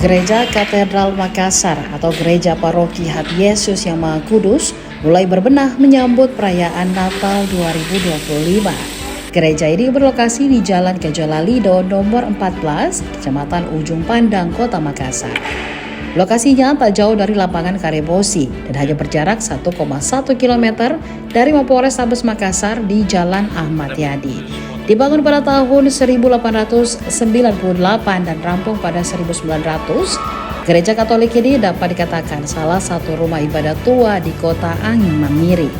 Gereja Katedral Makassar atau Gereja Paroki Hati Yesus Yang Maha Kudus mulai berbenah menyambut perayaan Natal 2025. Gereja ini berlokasi di Jalan Kejalalido nomor 14, Kecamatan Ujung Pandang, Kota Makassar. Lokasinya tak jauh dari lapangan Karebosi dan hanya berjarak 1,1 km dari Mapolres Tabes Makassar di Jalan Ahmad Yani. Dibangun pada tahun 1898 dan rampung pada 1900, gereja Katolik ini dapat dikatakan salah satu rumah ibadah tua di kota Angin Mamiri.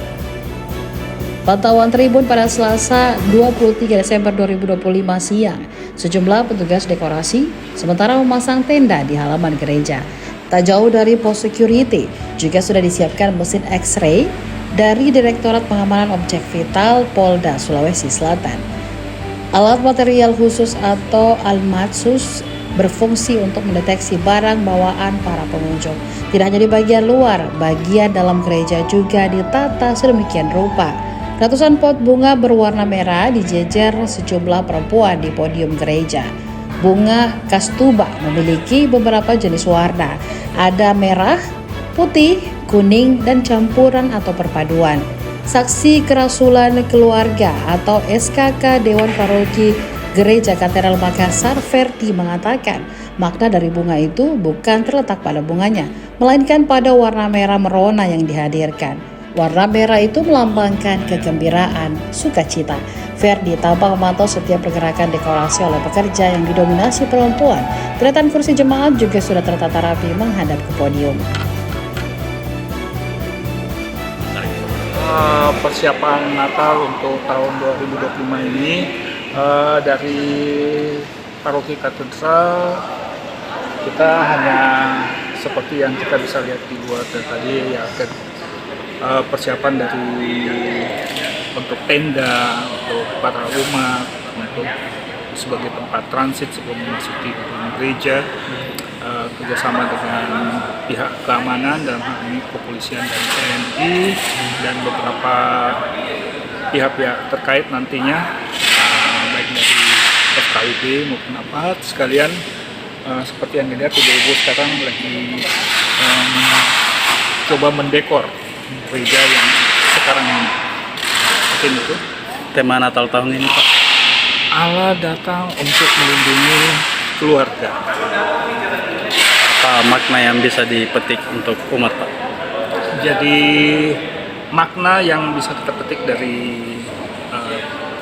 Pantauan Tribun pada Selasa 23 Desember 2025 siang, sejumlah petugas dekorasi sementara memasang tenda di halaman gereja. Tak jauh dari pos security, juga sudah disiapkan mesin X-ray dari Direktorat Pengamanan Objek Vital Polda Sulawesi Selatan. Alat material khusus atau Almatsus berfungsi untuk mendeteksi barang bawaan para pengunjung. Tidak hanya di bagian luar, bagian dalam gereja juga ditata sedemikian rupa. Ratusan pot bunga berwarna merah dijejer sejumlah perempuan di podium gereja. Bunga kastuba memiliki beberapa jenis warna. Ada merah, putih, kuning, dan campuran atau perpaduan. Saksi Kerasulan Keluarga atau SKK Dewan Paroki Gereja Katedral Makassar, Ferdi, mengatakan makna dari bunga itu bukan terletak pada bunganya, melainkan pada warna merah merona yang dihadirkan. Warna merah itu melambangkan kegembiraan, sukacita. Ferdi tampak memantau setiap pergerakan dekorasi oleh pekerja yang didominasi perempuan. Deretan kursi jemaat juga sudah tertata rapi menghadap ke podium. Persiapan Natal untuk tahun 2025 ini dari Paroki Katedral kita hanya seperti yang kita bisa lihat di luar tadi ya, persiapan dari untuk tenda untuk para umat, untuk sebagai tempat transit sebelum memasuki gereja, kerjasama dengan pihak keamanan dalam hal ini kepolisian dan TNI dan beberapa pihak-pihak terkait nantinya, baik dari FKUD maupun apa sekalian, seperti yang dilihat ibu-ibu sekarang lagi coba mendekor gereja yang sekarang ini. Mungkin itu tema Natal tahun ini, Pak. Allah datang untuk melindungi keluarga. Apa makna yang bisa dipetik untuk umat, Pak? Jadi makna yang bisa kita petik dari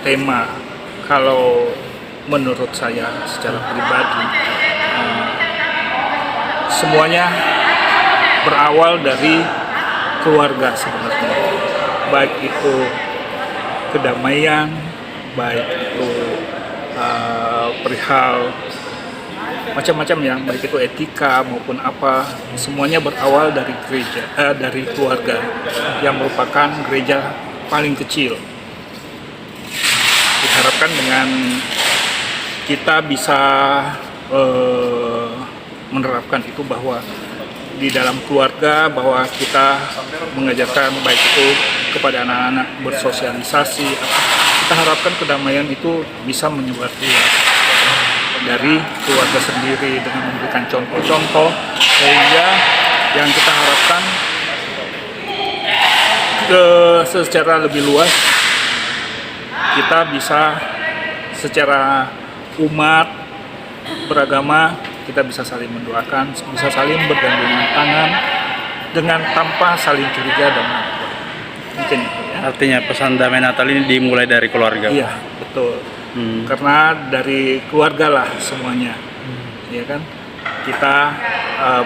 tema, kalau menurut saya secara pribadi, semuanya berawal dari keluarga sebenarnya, baik itu kedamaian, baik itu perihal macam-macam ya, baik itu etika maupun apa, semuanya berawal dari gereja, dari keluarga yang merupakan gereja paling kecil. Diharapkan dengan kita bisa menerapkan itu, bahwa di dalam keluarga bahwa kita mengajarkan baik itu kepada anak-anak bersosialisasi, kita harapkan kedamaian itu bisa menyebar luas dari keluarga sendiri dengan memberikan contoh-contoh, sehingga yang kita harapkan secara lebih luas kita bisa secara umat beragama, kita bisa saling mendoakan, bisa saling bergandengan tangan dengan tanpa saling curiga dan menakut. Mungkin itu ya. Artinya pesan damai Natal ini dimulai dari keluarga, Pak? Iya, betul. Karena dari keluarga lah semuanya, ya kan. Kita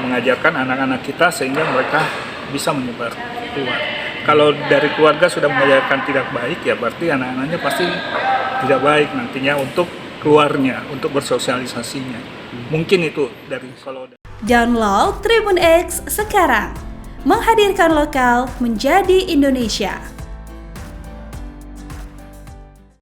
mengajarkan anak-anak kita sehingga mereka bisa menyebar keluar. Kalau dari keluarga sudah mengajarkan tidak baik, ya berarti anak-anaknya pasti tidak baik nantinya untuk keluarnya, untuk bersosialisasinya. Mungkin itu dari kalau. Download Tribun X sekarang, menghadirkan lokal menjadi Indonesia.